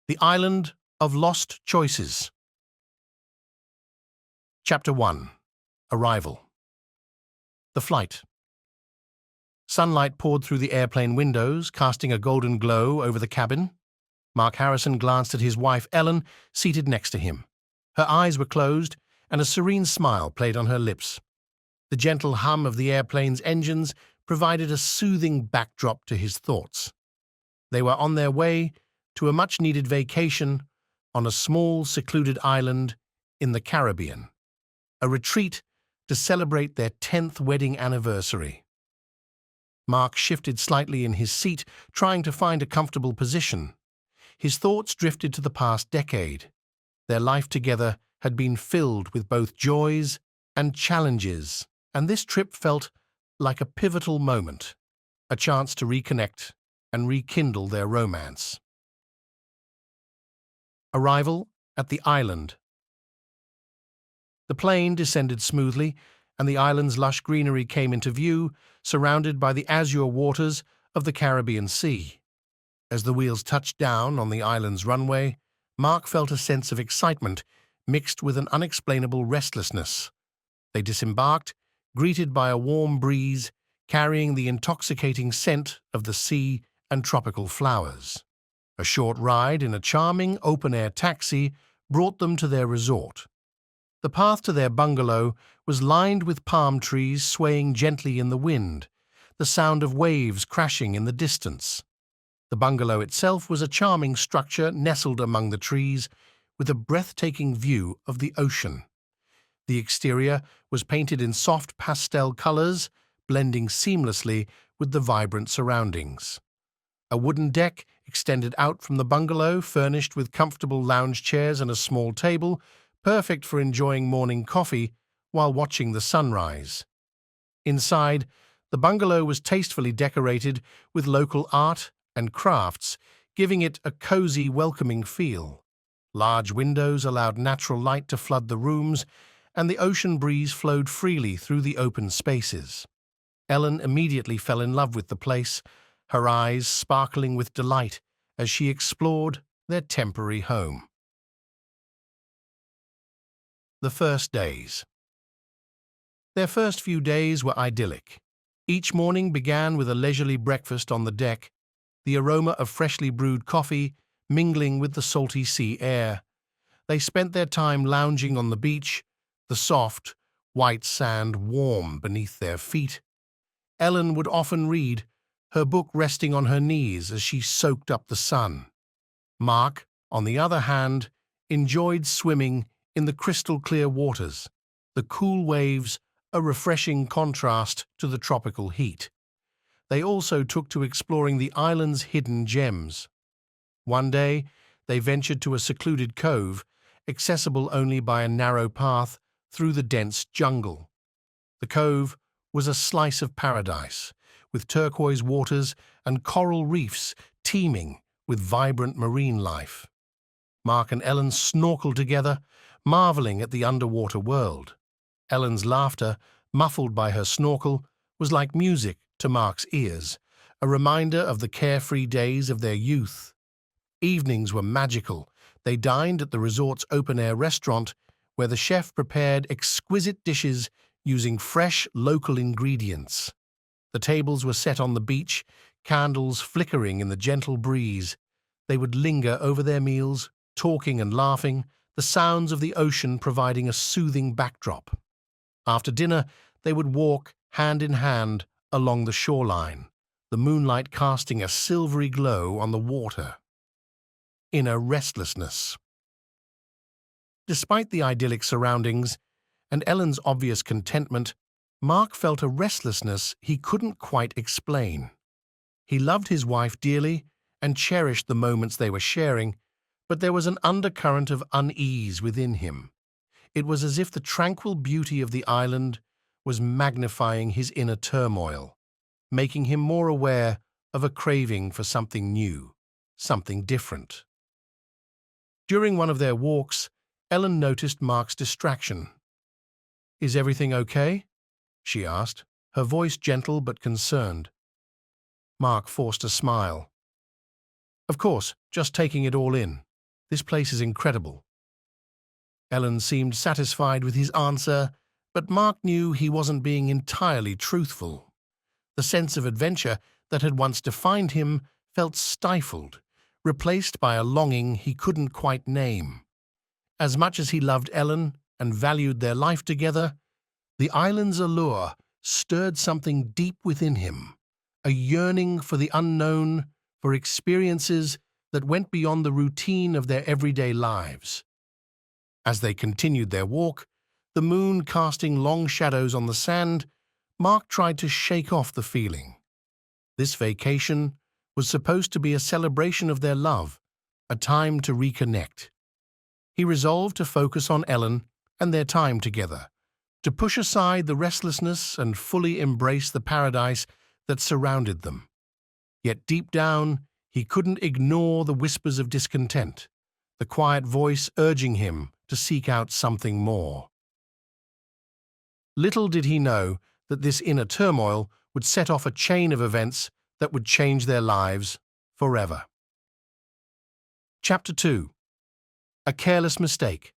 The Island of Lost Choices. Chapter 1. Arrival. The flight. Sunlight poured through the airplane windows, casting a golden glow over the cabin. Mark Harrison glanced at his wife Ellen, seated next to him. Her eyes were closed, and a serene smile played on her lips. The gentle hum of the airplane's engines provided a soothing backdrop to his thoughts. They were on their way to a much-needed vacation on a small, secluded island in the Caribbean, a retreat to celebrate their 10th wedding anniversary. Mark shifted slightly in his seat, trying to find a comfortable position. His thoughts drifted to the past decade. Their life together had been filled with both joys and challenges, and this trip felt like a pivotal moment, a chance to reconnect and rekindle their romance. Arrival at the island. The plane descended smoothly, and the island's lush greenery came into view, surrounded by the azure waters of the Caribbean Sea. As the wheels touched down on the island's runway, Mark felt a sense of excitement mixed with an unexplainable restlessness. They disembarked, greeted by a warm breeze, carrying the intoxicating scent of the sea and tropical flowers. A short ride in a charming open-air taxi brought them to their resort. The path to their bungalow was lined with palm trees swaying gently in the wind, the sound of waves crashing in the distance. The bungalow itself was a charming structure nestled among the trees, with a breathtaking view of the ocean. The exterior was painted in soft pastel colors, blending seamlessly with the vibrant surroundings. A wooden deck extended out from the bungalow, furnished with comfortable lounge chairs and a small table, perfect for enjoying morning coffee while watching the sunrise. Inside, the bungalow was tastefully decorated with local art and crafts, giving it a cozy, welcoming feel. Large windows allowed natural light to flood the rooms, and the ocean breeze flowed freely through the open spaces. Ellen immediately fell in love with the place, her eyes sparkling with delight as she explored their temporary home. The first days. Their first few days were idyllic. Each morning began with a leisurely breakfast on the deck, the aroma of freshly brewed coffee mingling with the salty sea air. They spent their time lounging on the beach, the soft, white sand warm beneath their feet. Ellen would often read, her book resting on her knees as she soaked up the sun. Mark, on the other hand, enjoyed swimming in the crystal-clear waters, the cool waves a refreshing contrast to the tropical heat. They also took to exploring the island's hidden gems. One day, they ventured to a secluded cove, accessible only by a narrow path through the dense jungle. The cove was a slice of paradise, with turquoise waters and coral reefs teeming with vibrant marine life. Mark and Ellen snorkeled together, marveling at the underwater world. Ellen's laughter, muffled by her snorkel, was like music to Mark's ears, a reminder of the carefree days of their youth. Evenings were magical. They dined at the resort's open-air restaurant, where the chef prepared exquisite dishes using fresh local ingredients. The tables were set on the beach, candles flickering in the gentle breeze. They would linger over their meals, talking and laughing, the sounds of the ocean providing a soothing backdrop. After dinner, they would walk hand in hand along the shoreline, the moonlight casting a silvery glow on the water. Inner restlessness. Despite the idyllic surroundings and Ellen's obvious contentment, Mark felt a restlessness he couldn't quite explain. He loved his wife dearly and cherished the moments they were sharing, but there was an undercurrent of unease within him. It was as if the tranquil beauty of the island was magnifying his inner turmoil, making him more aware of a craving for something new, something different. During one of their walks, Ellen noticed Mark's distraction. "Is everything okay?" she asked, her voice gentle but concerned. Mark forced a smile. "Of course, just taking it all in," This place is incredible. Ellen seemed satisfied with his answer, but Mark knew he wasn't being entirely truthful. The sense of adventure that had once defined him felt stifled, replaced by a longing he couldn't quite name. As much as he loved Ellen and valued their life together, the island's allure stirred something deep within him, a yearning for the unknown, for experiences that went beyond the routine of their everyday lives. As they continued their walk, the moon casting long shadows on the sand, Mark tried to shake off the feeling. This vacation was supposed to be a celebration of their love, a time to reconnect. He resolved to focus on Ellen and their time together, to push aside the restlessness and fully embrace the paradise that surrounded them. Yet deep down, he couldn't ignore the whispers of discontent, the quiet voice urging him to seek out something more. Little did he know that this inner turmoil would set off a chain of events that would change their lives forever. Chapter 2. A Careless Mistake.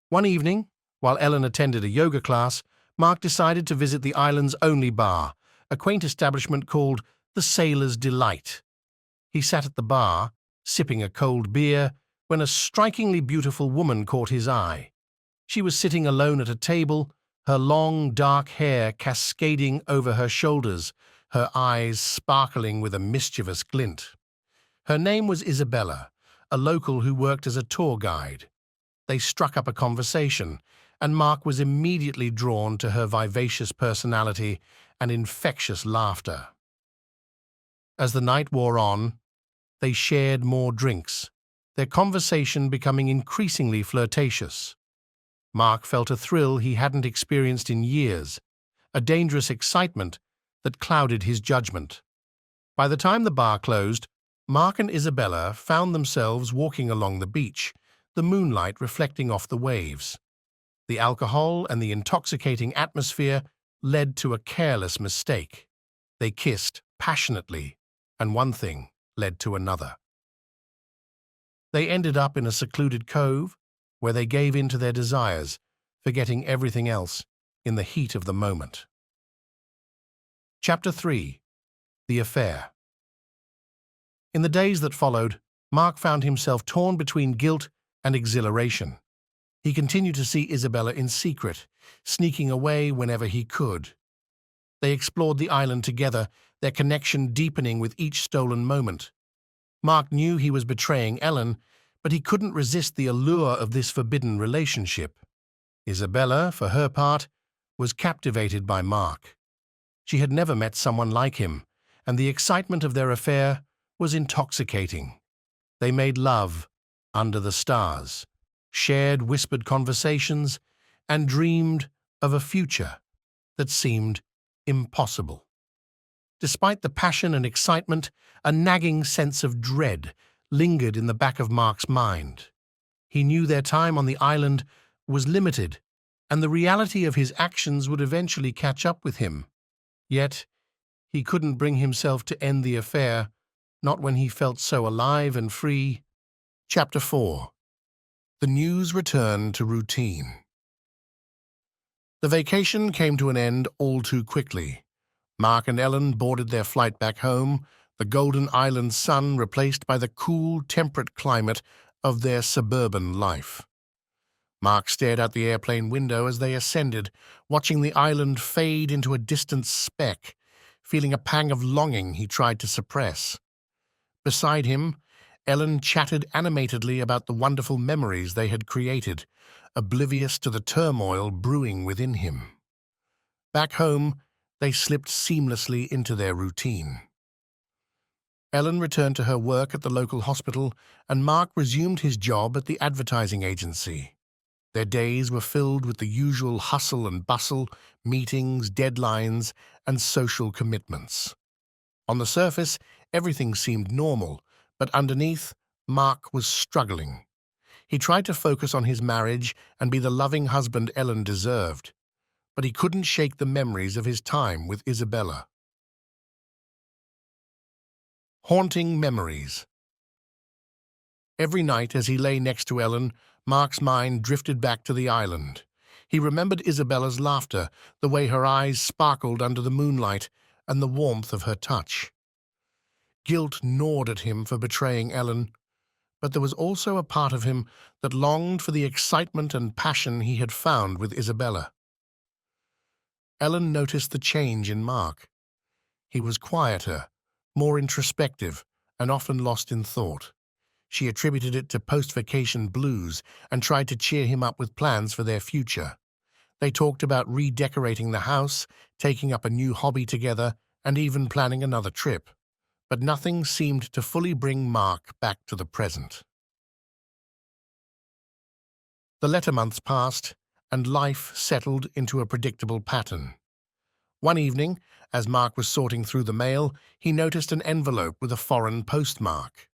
One evening, while Ellen attended a yoga class, Mark decided to visit the island's only bar, a quaint establishment called the Sailor's Delight. He sat at the bar, sipping a cold beer, when a strikingly beautiful woman caught his eye. She was sitting alone at a table, her long, dark hair cascading over her shoulders, her eyes sparkling with a mischievous glint. Her name was Isabella, a local who worked as a tour guide. They struck up a conversation, and Mark was immediately drawn to her vivacious personality and infectious laughter. As the night wore on, they shared more drinks, their conversation becoming increasingly flirtatious. Mark felt a thrill he hadn't experienced in years, a dangerous excitement that clouded his judgment. By the time the bar closed, Mark and Isabella found themselves walking along the beach, the moonlight reflecting off the waves. The alcohol and the intoxicating atmosphere led to a careless mistake. They kissed passionately, and one thing led to another. They ended up in a secluded cove, where they gave in to their desires, forgetting everything else in the heat of the moment. Chapter 3. The Affair. In the days that followed, Mark found himself torn between guilt and exhilaration. He continued to see Isabella in secret, sneaking away whenever he could. They explored the island together, their connection deepening with each stolen moment. Mark knew he was betraying Ellen, but he couldn't resist the allure of this forbidden relationship. Isabella, for her part, was captivated by Mark. She had never met someone like him, and the excitement of their affair was intoxicating. They made love under the stars, shared whispered conversations, and dreamed of a future that seemed impossible. Despite the passion and excitement, a nagging sense of dread lingered in the back of Mark's mind. He knew their time on the island was limited, and the reality of his actions would eventually catch up with him. Yet, he couldn't bring himself to end the affair, not when he felt so alive and free. Chapter 4. The news returned to routine. The vacation came to an end all too quickly. Mark and Ellen boarded their flight back home, the golden island sun replaced by the cool, temperate climate of their suburban life. Mark stared out the airplane window as they ascended, watching the island fade into a distant speck, feeling a pang of longing he tried to suppress. Beside him, Ellen chatted animatedly about the wonderful memories they had created, oblivious to the turmoil brewing within him. Back home, they slipped seamlessly into their routine. Ellen returned to her work at the local hospital, and Mark resumed his job at the advertising agency. Their days were filled with the usual hustle and bustle, meetings, deadlines, and social commitments. On the surface, everything seemed normal, but underneath, Mark was struggling. He tried to focus on his marriage and be the loving husband Ellen deserved, but he couldn't shake the memories of his time with Isabella. Haunting memories. Every night, as he lay next to Ellen, Mark's mind drifted back to the island. He remembered Isabella's laughter, the way her eyes sparkled under the moonlight, and the warmth of her touch. Guilt gnawed at him for betraying Ellen, but there was also a part of him that longed for the excitement and passion he had found with Isabella. Ellen noticed the change in Mark. He was quieter, more introspective, and often lost in thought. She attributed it to post-vacation blues and tried to cheer him up with plans for their future. They talked about redecorating the house, taking up a new hobby together, and even planning another trip. But nothing seemed to fully bring Mark back to the present. The letter months passed, and life settled into a predictable pattern. One evening, as Mark was sorting through the mail, he noticed an envelope with a foreign postmark.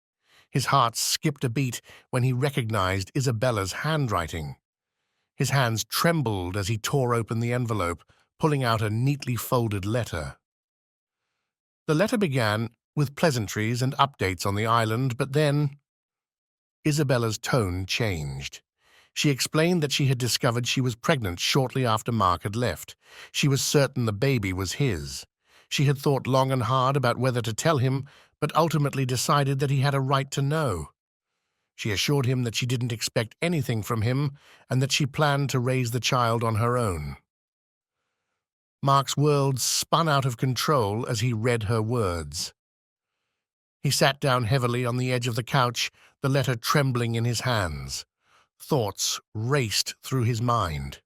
His heart skipped a beat when he recognized Isabella's handwriting. His hands trembled as he tore open the envelope, pulling out a neatly folded letter. The letter began with pleasantries and updates on the island, but then Isabella's tone changed. She explained that she had discovered she was pregnant shortly after Mark had left. She was certain the baby was his. She had thought long and hard about whether to tell him, but ultimately decided that he had a right to know. She assured him that she didn't expect anything from him and that she planned to raise the child on her own. Mark's world spun out of control as he read her words. He sat down heavily on the edge of the couch, the letter trembling in his hands. Thoughts raced through his mind.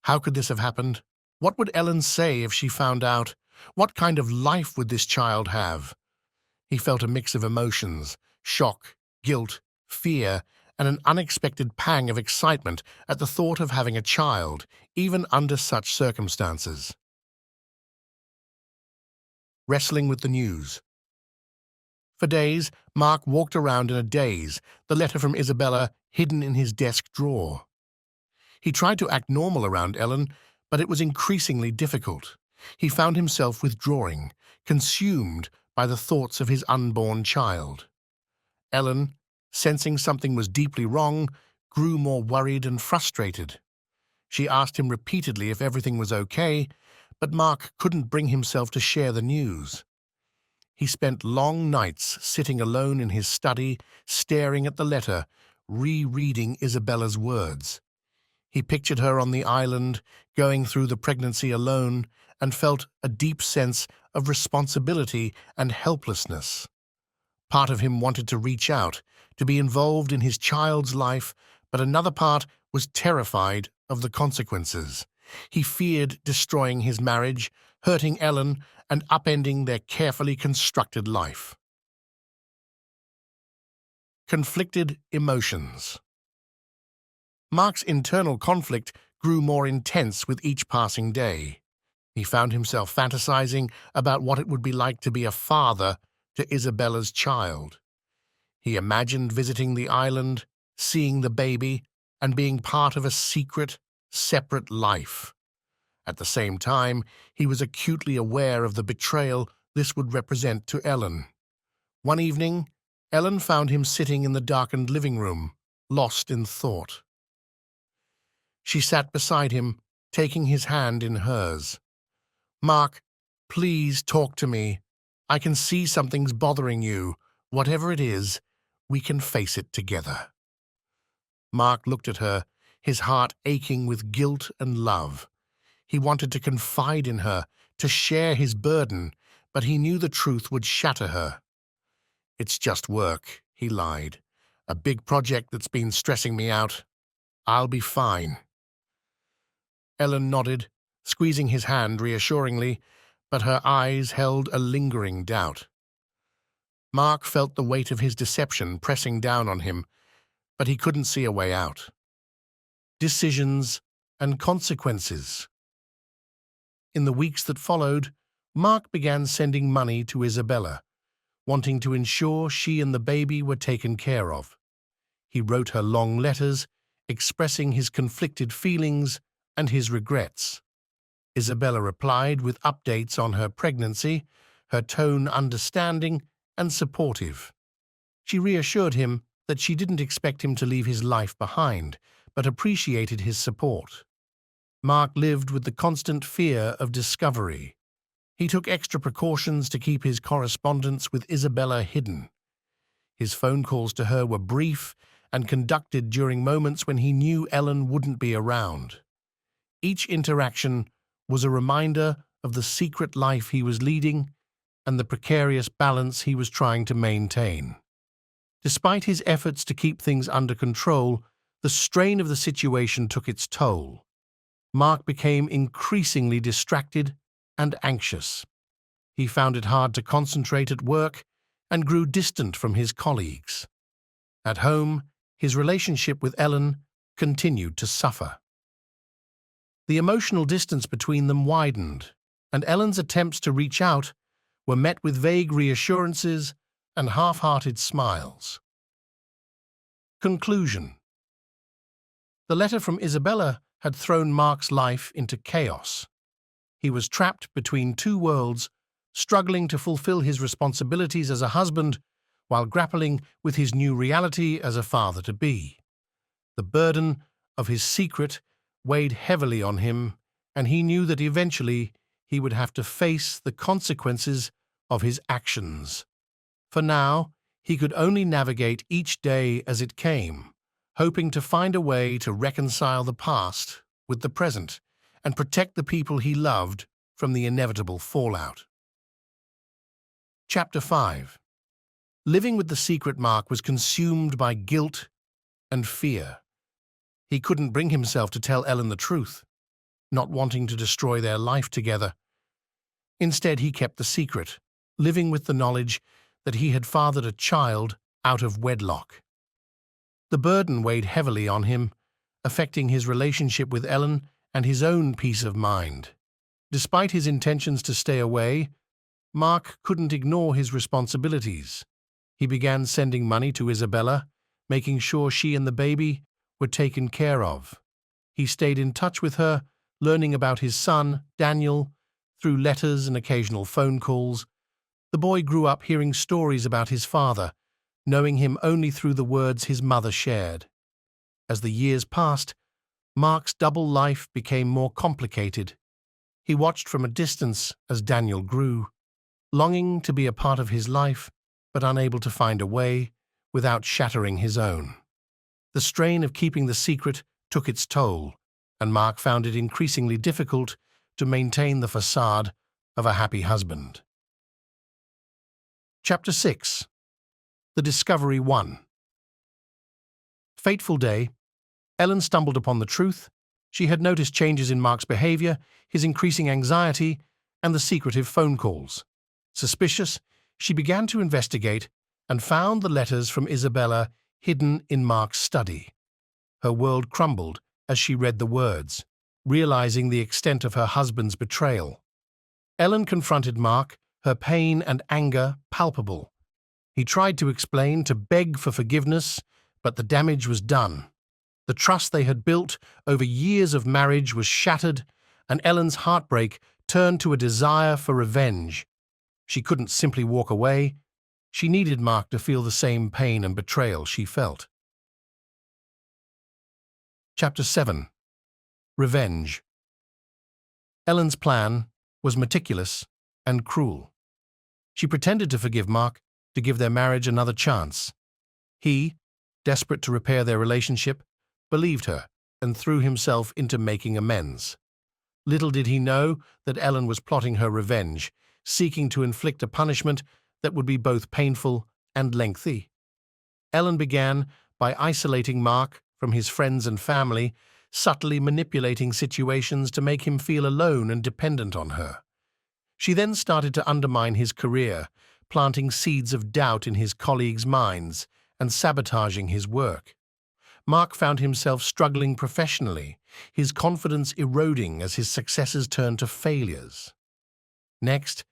How could this have happened? What would Ellen say if she found out? What kind of life would this child have? He felt a mix of emotions, shock, guilt, fear, and an unexpected pang of excitement at the thought of having a child, even under such circumstances. Wrestling with the news. For days, Mark walked around in a daze, the letter from Isabella hidden in his desk drawer. He tried to act normal around Ellen, but it was increasingly difficult. He found himself withdrawing, consumed by the thoughts of his unborn child. Ellen, sensing something was deeply wrong, grew more worried and frustrated. She asked him repeatedly if everything was okay, but Mark couldn't bring himself to share the news. He spent long nights sitting alone in his study, staring at the letter, rereading Isabella's words. He pictured her on the island, going through the pregnancy alone, and felt a deep sense of responsibility and helplessness. Part of him wanted to reach out, to be involved in his child's life, but another part was terrified of the consequences. He feared destroying his marriage, hurting Ellen, and upending their carefully constructed life. Conflicted emotions. Mark's internal conflict grew more intense with each passing day. He found himself fantasizing about what it would be like to be a father to Isabella's child. He imagined visiting the island, seeing the baby, and being part of a secret, separate life. At the same time, he was acutely aware of the betrayal this would represent to Ellen. One evening, Ellen found him sitting in the darkened living room, lost in thought. She sat beside him, taking his hand in hers. "Mark, please talk to me. I can see something's bothering you. Whatever it is, we can face it together." Mark looked at her, his heart aching with guilt and love. He wanted to confide in her, to share his burden, but he knew the truth would shatter her. "It's just work," he lied. "A big project that's been stressing me out. I'll be fine." Ellen nodded, squeezing his hand reassuringly, but her eyes held a lingering doubt. Mark felt the weight of his deception pressing down on him, but he couldn't see a way out. Decisions and consequences. In the weeks that followed, Mark began sending money to Isabella, wanting to ensure she and the baby were taken care of. He wrote her long letters, expressing his conflicted feelings and his regrets. Isabella replied with updates on her pregnancy, her tone understanding and supportive. She reassured him that she didn't expect him to leave his life behind, but appreciated his support. Mark lived with the constant fear of discovery. He took extra precautions to keep his correspondence with Isabella hidden. His phone calls to her were brief and conducted during moments when he knew Ellen wouldn't be around. Each interaction was a reminder of the secret life he was leading and the precarious balance he was trying to maintain. Despite his efforts to keep things under control, the strain of the situation took its toll. Mark became increasingly distracted and anxious. He found it hard to concentrate at work and grew distant from his colleagues. At home, his relationship with Ellen continued to suffer. The emotional distance between them widened, and Ellen's attempts to reach out were met with vague reassurances and half-hearted smiles. Conclusion. The letter from Isabella had thrown Mark's life into chaos. He was trapped between two worlds, struggling to fulfill his responsibilities as a husband while grappling with his new reality as a father-to-be. The burden of his secret weighed heavily on him, and he knew that eventually he would have to face the consequences of his actions. For now, he could only navigate each day as it came, hoping to find a way to reconcile the past with the present and protect the people he loved from the inevitable fallout. Chapter 5. Living with the secret Mark was consumed by guilt and fear. He couldn't bring himself to tell Ellen the truth, not wanting to destroy their life together. Instead, he kept the secret, living with the knowledge that he had fathered a child out of wedlock. The burden weighed heavily on him, affecting his relationship with Ellen and his own peace of mind. Despite his intentions to stay away, Mark couldn't ignore his responsibilities. He began sending money to Isabella, making sure she and the baby were taken care of. He stayed in touch with her, learning about his son, Daniel, through letters and occasional phone calls. The boy grew up hearing stories about his father, knowing him only through the words his mother shared. As the years passed, Mark's double life became more complicated. He watched from a distance as Daniel grew, longing to be a part of his life, but unable to find a way without shattering his own. The strain of keeping the secret took its toll, and Mark found it increasingly difficult to maintain the facade of a happy husband. Chapter 6. The Discovery 1. Fateful day. Ellen stumbled upon the truth. She had noticed changes in Mark's behavior, his increasing anxiety, and the secretive phone calls. Suspicious, she began to investigate and found the letters from Isabella hidden in Mark's study. Her world crumbled as she read the words, realizing the extent of her husband's betrayal. Ellen confronted Mark, her pain and anger palpable. He tried to explain, to beg for forgiveness, but the damage was done. The trust they had built over years of marriage was shattered, and Ellen's heartbreak turned to a desire for revenge. She couldn't simply walk away. She needed Mark to feel the same pain and betrayal she felt. Chapter 7. Revenge. Ellen's plan was meticulous and cruel. She pretended to forgive Mark, to give their marriage another chance. He, desperate to repair their relationship, believed her and threw himself into making amends. Little did he know that Ellen was plotting her revenge, seeking to inflict a punishment that would be both painful and lengthy. Ellen began by isolating Mark from his friends and family, subtly manipulating situations to make him feel alone and dependent on her. She then started to undermine his career, planting seeds of doubt in his colleagues' minds and sabotaging his work. Mark found himself struggling professionally, his confidence eroding as his successes turned to failures. Next,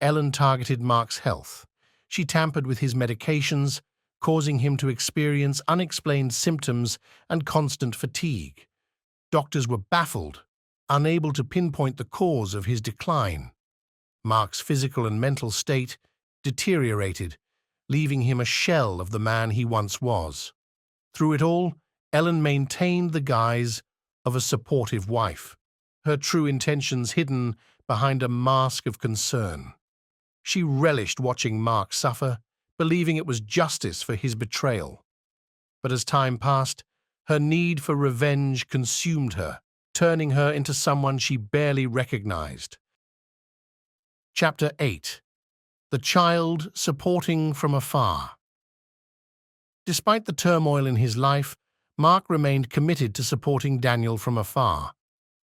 Ellen targeted Mark's health. She tampered with his medications, causing him to experience unexplained symptoms and constant fatigue. Doctors were baffled, unable to pinpoint the cause of his decline. Mark's physical and mental state deteriorated, leaving him a shell of the man he once was. Through it all, Ellen maintained the guise of a supportive wife, her true intentions hidden behind a mask of concern. She relished watching Mark suffer, believing it was justice for his betrayal. But as time passed, her need for revenge consumed her, turning her into someone she barely recognized. Chapter 8. The Child Supporting from Afar. Despite the turmoil in his life, Mark remained committed to supporting Daniel from afar.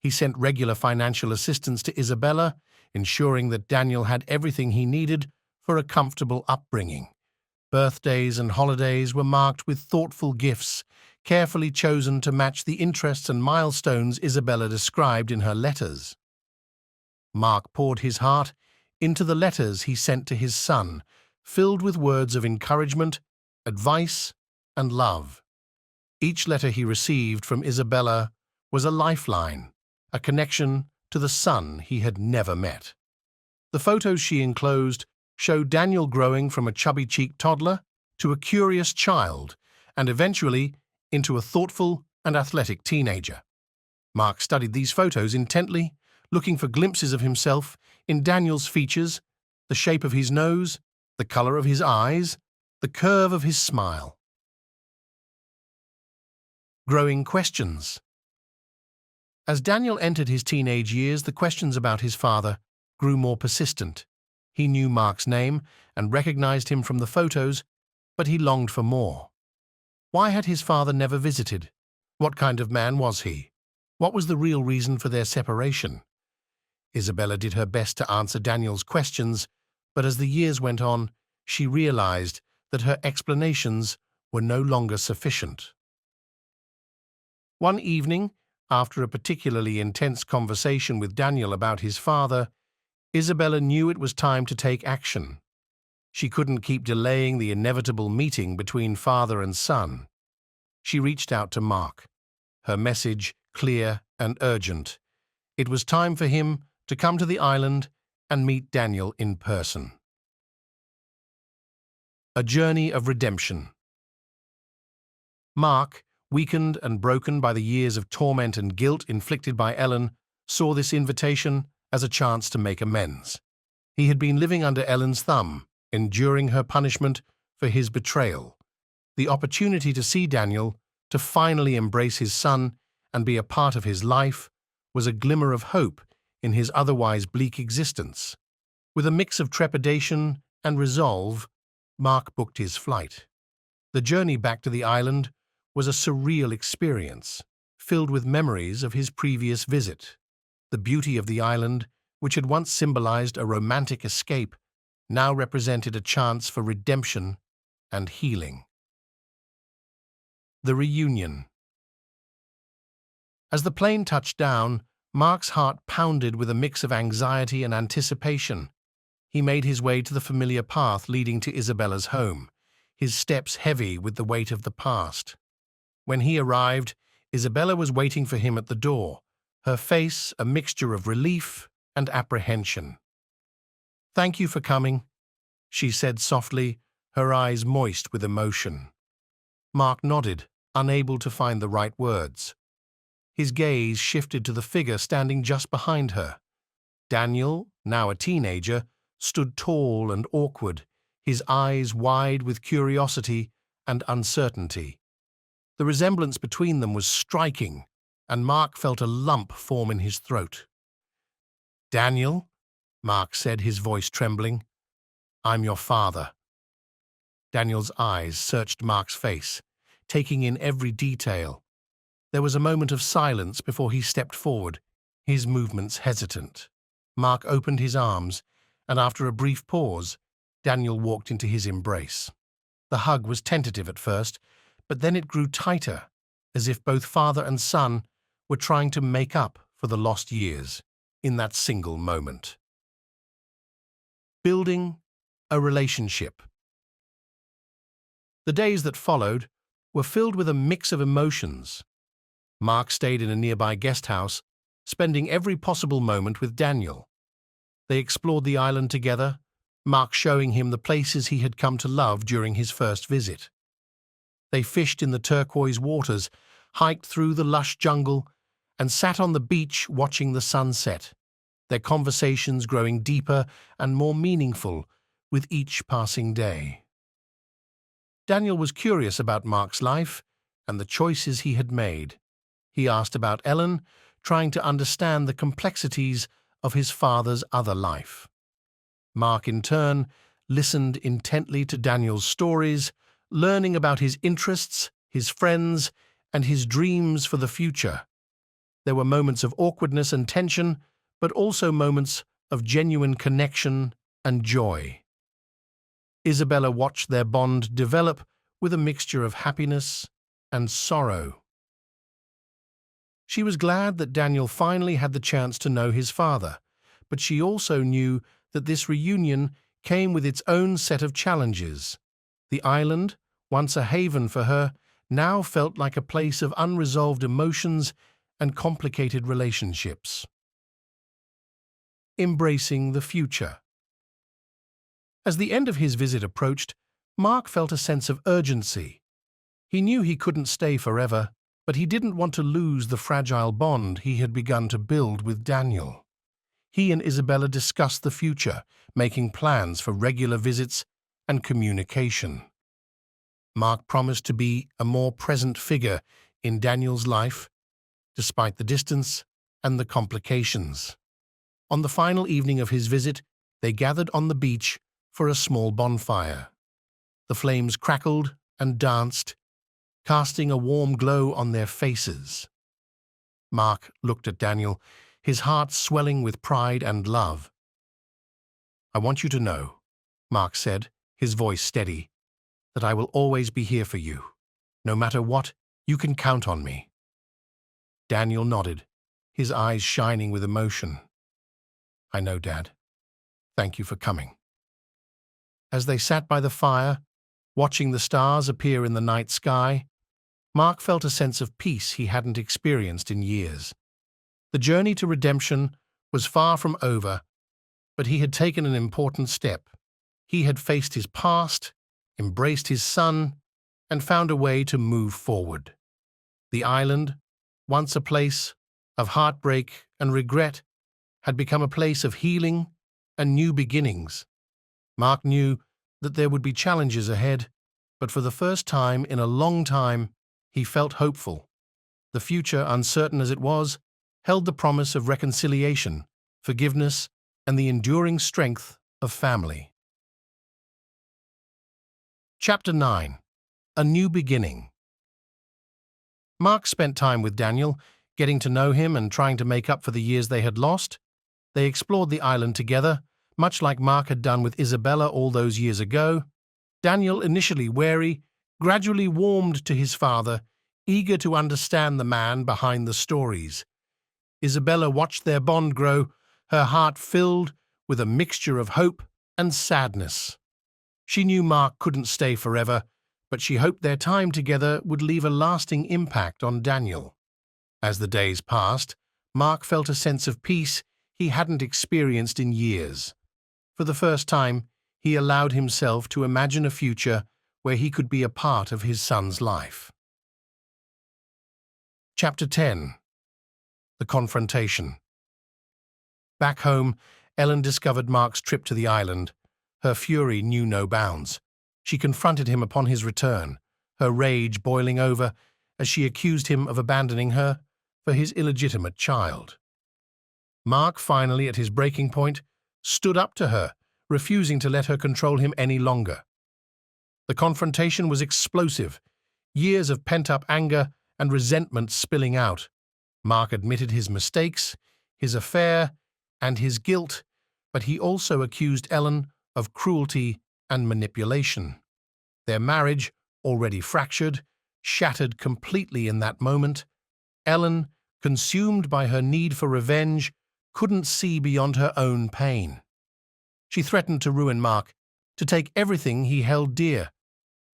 He sent regular financial assistance to Isabella, ensuring that Daniel had everything he needed for a comfortable upbringing. Birthdays and holidays were marked with thoughtful gifts, carefully chosen to match the interests and milestones Isabella described in her letters. Mark poured his heart into the letters he sent to his son, filled with words of encouragement, advice, and love. Each letter he received from Isabella was a lifeline, a connection to the son he had never met. The photos she enclosed showed Daniel growing from a chubby-cheeked toddler to a curious child, and eventually into a thoughtful and athletic teenager. Mark studied these photos intently, looking for glimpses of himself in Daniel's features, the shape of his nose, the color of his eyes, the curve of his smile. Growing questions. As Daniel entered his teenage years, the questions about his father grew more persistent. He knew Mark's name and recognized him from the photos, but he longed for more. Why had his father never visited? What kind of man was he? What was the real reason for their separation? Isabella did her best to answer Daniel's questions, but as the years went on, she realized that her explanations were no longer sufficient. One evening, after a particularly intense conversation with Daniel about his father, Isabella knew it was time to take action. She couldn't keep delaying the inevitable meeting between father and son. She reached out to Mark, her message clear and urgent. It was time for him to come to the island and meet Daniel in person. A journey of redemption. Mark, weakened and broken by the years of torment and guilt inflicted by Ellen, saw this invitation as a chance to make amends. He had been living under Ellen's thumb, enduring her punishment for his betrayal. The opportunity to see Daniel, to finally embrace his son and be a part of his life, was a glimmer of hope in his otherwise bleak existence. With a mix of trepidation and resolve, Mark booked his flight. The journey back to the island was a surreal experience, filled with memories of his previous visit. The beauty of the island, which had once symbolized a romantic escape, now represented a chance for redemption and healing. The reunion. As the plane touched down, Mark's heart pounded with a mix of anxiety and anticipation. He made his way to the familiar path leading to Isabella's home, his steps heavy with the weight of the past. When he arrived, Isabella was waiting for him at the door, her face a mixture of relief and apprehension. "Thank you for coming," she said softly, her eyes moist with emotion. Mark nodded, unable to find the right words. His gaze shifted to the figure standing just behind her. Daniel, now a teenager, stood tall and awkward, his eyes wide with curiosity and uncertainty. The resemblance between them was striking, and Mark felt a lump form in his throat. "Daniel," Mark said, his voice trembling, "I'm your father." Daniel's eyes searched Mark's face, taking in every detail. There was a moment of silence before he stepped forward, his movements hesitant. Mark opened his arms, and after a brief pause, Daniel walked into his embrace. The hug was tentative at first, but then it grew tighter, as if both father and son were trying to make up for the lost years in that single moment. Building a relationship. The days that followed were filled with a mix of emotions. Mark stayed in a nearby guest house, spending every possible moment with Daniel. They explored the island together, Mark showing him the places he had come to love during his first visit. They fished in the turquoise waters, hiked through the lush jungle, and sat on the beach watching the sunset, their conversations growing deeper and more meaningful with each passing day. Daniel was curious about Mark's life and the choices he had made. He asked about Ellen, trying to understand the complexities of his father's other life. Mark, in turn, listened intently to Daniel's stories, learning about his interests, his friends, and his dreams for the future. There were moments of awkwardness and tension, but also moments of genuine connection and joy. Isabella watched their bond develop with a mixture of happiness and sorrow. She was glad that Daniel finally had the chance to know his father, but she also knew that this reunion came with its own set of challenges. The island, once a haven for her, now felt like a place of unresolved emotions and complicated relationships. Embracing the future. As the end of his visit approached, Mark felt a sense of urgency. He knew he couldn't stay forever, but he didn't want to lose the fragile bond he had begun to build with Daniel. He and Isabella discussed the future, making plans for regular visits and communication. Mark promised to be a more present figure in Daniel's life, despite the distance and the complications. On the final evening of his visit, they gathered on the beach for a small bonfire. The flames crackled and danced, casting a warm glow on their faces. Mark looked at Daniel, his heart swelling with pride and love. "I want you to know," Mark said, his voice steady, "that I will always be here for you. No matter what, you can count on me." Daniel nodded, his eyes shining with emotion. "I know, Dad. Thank you for coming." As they sat by the fire, watching the stars appear in the night sky, Mark felt a sense of peace he hadn't experienced in years. The journey to redemption was far from over, but he had taken an important step. He had faced his past, embraced his son, and found a way to move forward. The island, once a place of heartbreak and regret, had become a place of healing and new beginnings. Mark knew that there would be challenges ahead, but for the first time in a long time, he felt hopeful. The future, uncertain as it was, held the promise of reconciliation, forgiveness, and the enduring strength of family. Chapter 9. A New Beginning. Mark spent time with Daniel, getting to know him and trying to make up for the years they had lost. They explored the island together, much like Mark had done with Isabella all those years ago. Daniel, initially wary, gradually warmed to his father, eager to understand the man behind the stories. Isabella watched their bond grow, her heart filled with a mixture of hope and sadness. She knew Mark couldn't stay forever, but she hoped their time together would leave a lasting impact on Daniel. As the days passed, Mark felt a sense of peace he hadn't experienced in years. For the first time, he allowed himself to imagine a future where he could be a part of his son's life. Chapter 10. The Confrontation. Back home, Ellen discovered Mark's trip to the island. Her fury knew no bounds. She confronted him upon his return, her rage boiling over as she accused him of abandoning her for his illegitimate child. Mark, finally at his breaking point, stood up to her, refusing to let her control him any longer. The confrontation was explosive, years of pent-up anger and resentment spilling out. Mark admitted his mistakes, his affair, and his guilt, but he also accused Ellen of cruelty and manipulation. Their marriage, already fractured, shattered completely in that moment. Ellen, consumed by her need for revenge, couldn't see beyond her own pain. She threatened to ruin Mark, to take everything he held dear.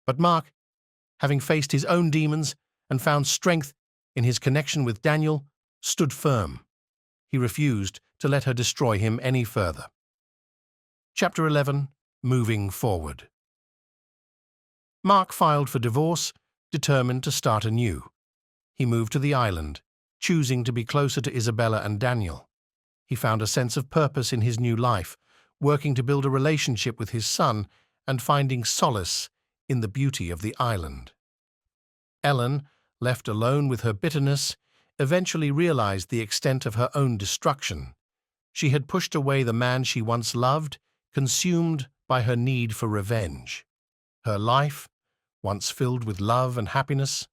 But Mark, having faced his own demons and found strength in his connection with Daniel, stood firm. He refused to let her destroy him any further. Chapter 11. Moving Forward. Mark filed for divorce, determined to start anew. He moved to the island, choosing to be closer to Isabella and Daniel. He found a sense of purpose in his new life, working to build a relationship with his son and finding solace in the beauty of the island. Ellen, left alone with her bitterness, eventually realized the extent of her own destruction. She had pushed away the man she once loved, consumed by her need for revenge. Her life, once filled with love and happiness,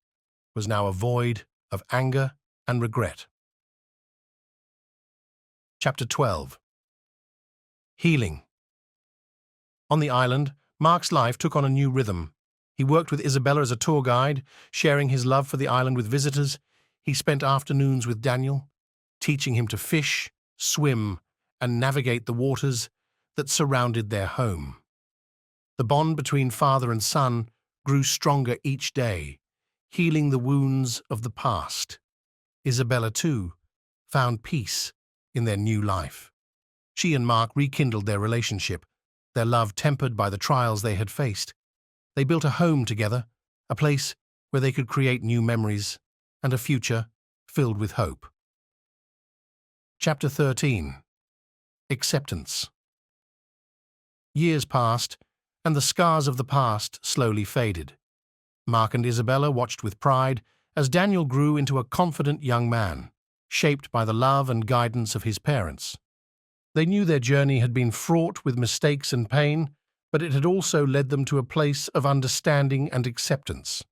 was now a void of anger and regret. Chapter 12. Healing. On the island, Mark's life took on a new rhythm. He worked with Isabella as a tour guide, sharing his love for the island with visitors. He spent afternoons with Daniel, teaching him to fish, swim, and navigate the waters that surrounded their home. The bond between father and son grew stronger each day, healing the wounds of the past. Isabella, too, found peace in their new life. She and Mark rekindled their relationship, their love tempered by the trials they had faced. They built a home together, a place where they could create new memories and a future filled with hope. Chapter 13. Acceptance. Years passed, and the scars of the past slowly faded. Mark and Isabella watched with pride as Daniel grew into a confident young man, shaped by the love and guidance of his parents. They knew their journey had been fraught with mistakes and pain, but it had also led them to a place of understanding and acceptance.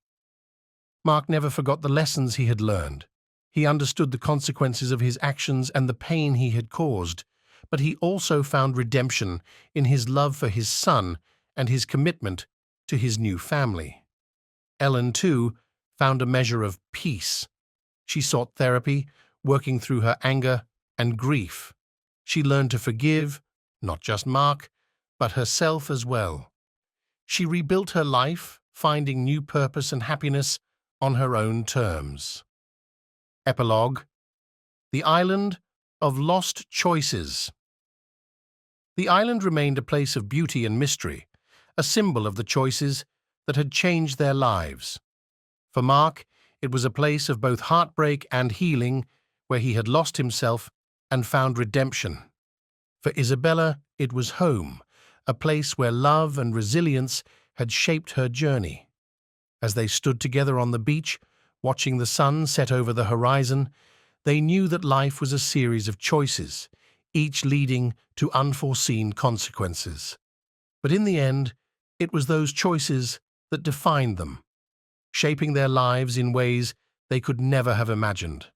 Mark never forgot the lessons he had learned. He understood the consequences of his actions and the pain he had caused, but he also found redemption in his love for his son and his commitment to his new family. Ellen, too, found a measure of peace. She sought therapy, working through her anger and grief. She learned to forgive, not just Mark, but herself as well. She rebuilt her life, finding new purpose and happiness on her own terms. Epilogue. The Island of Lost Choices. The island remained a place of beauty and mystery, a symbol of the choices that had changed their lives. For Mark, it was a place of both heartbreak and healing, where he had lost himself and found redemption. For Isabella, it was home, a place where love and resilience had shaped her journey. As they stood together on the beach, watching the sun set over the horizon, they knew that life was a series of choices, each leading to unforeseen consequences. But in the end, it was those choices that defined them, shaping their lives in ways they could never have imagined.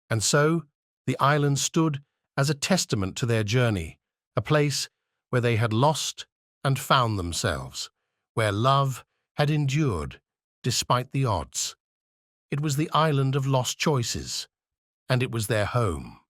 And so, the island stood as a testament to their journey, a place where they had lost and found themselves, where love had endured despite the odds. It was the island of lost choices, and it was their home.